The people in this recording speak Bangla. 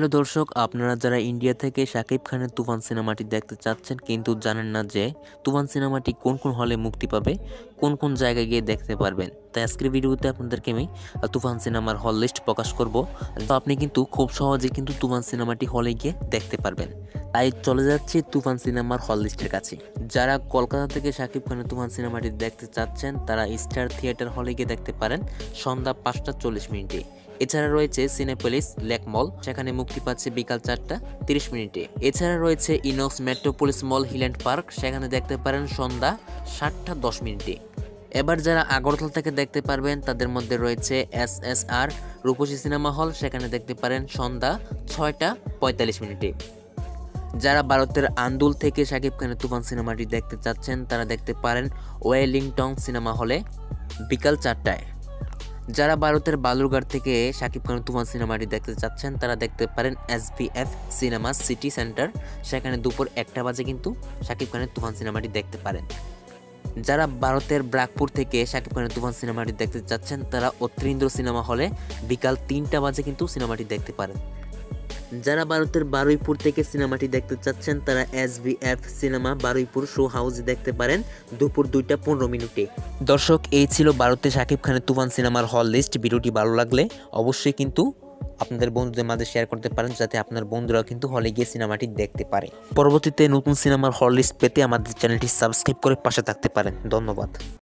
হ্যালো দর্শক, আপনারা যারা ইন্ডিয়া থেকে শাকিব খানের তুফান সিনেমাটি দেখতে চাচ্ছেন কিন্তু জানেন না যে তুফান সিনেমাটি কোন কোন হলে মুক্তি পাবে, কোন কোন জায়গায় গিয়ে দেখতে পারবেন, তাই আজকের ভিডিওতে আপনাদেরকে আমি তুফান সিনেমার হল লিস্ট প্রকাশ করব। তো আপনি কিন্তু খুব সহজে কিন্তু তুফান সিনেমাটি হলে গিয়ে দেখতে পারবেন। তাই চলে যাচ্ছি তুফান সিনেমার হল লিস্টের কাছে। যারা কলকাতা থেকে শাকিব খানের তুফান সিনেমাটি দেখতে চাচ্ছেন তারা স্টার থিয়েটার হলে গিয়ে দেখতে পারেন সন্ধ্যা 5:40। এছাড়া রয়েছে সিনেপলিস লেক মল, সেখানে মুক্তি পাচ্ছে বিকাল 4:30। এছাড়া রয়েছে ইনক্স মেট্রোপলিস মল হিল্যান্ড পার্ক, সেখানে দেখতে পারেন সন্ধ্যা 7:10। এবার যারা আগরতলা থেকে দেখতে পারবেন তাদের মধ্যে রয়েছে SSR রূপসী সিনেমা হল, সেখানে দেখতে পারেন সন্ধ্যা 6:45। যারা ভারতের আন্দুল থেকে শাকিব খানের তুফান সিনেমাটি দেখতে চাচ্ছেন তারা দেখতে পারেন ওয়েলিংটন সিনেমা হলে বিকাল 4টায়। যারা ভারতের বালুরঘাট থেকে শাকিব খানের তুফান সিনেমাটি দেখতে চাচ্ছেন তারা দেখতে পারেন SVF সিনেমা সিটি সেন্টার, সেখানে দুপুর 1টা বাজে কিন্তু শাকিব খানের তুফান সিনেমাটি দেখতে পারেন। যারা ভারতের ব্রাকপুর থেকে শাকিব খানের তুফান সিনেমাটি দেখতে চাচ্ছেন তারা অত্রিন্দ্র সিনেমা হলে বিকাল 3টা বাজে কিন্তু সিনেমাটি দেখতে পারেন। যারা ভারতের বারুইপুর থেকে সিনেমাটি দেখতে চাচ্ছেন তারা SVF সিনেমা বারুইপুর শো হাউসে দেখতে পারেন দুপুর 2:15। দর্শক, এই ছিল ভারতে শাকিব খানের তুফান সিনেমার হল লিস্ট। ভিডিওটি ভালো লাগলে অবশ্যই কিন্তু আপনাদের বন্ধুদের মাঝে শেয়ার করতে পারেন, যাতে আপনার বন্ধুরাও কিন্তু হলে গিয়ে সিনেমাটি দেখতে পারে। পরবর্তীতে নতুন সিনেমার হল লিস্ট পেতে আমাদের চ্যানেলটি সাবস্ক্রাইব করে পাশে থাকতে পারেন। ধন্যবাদ।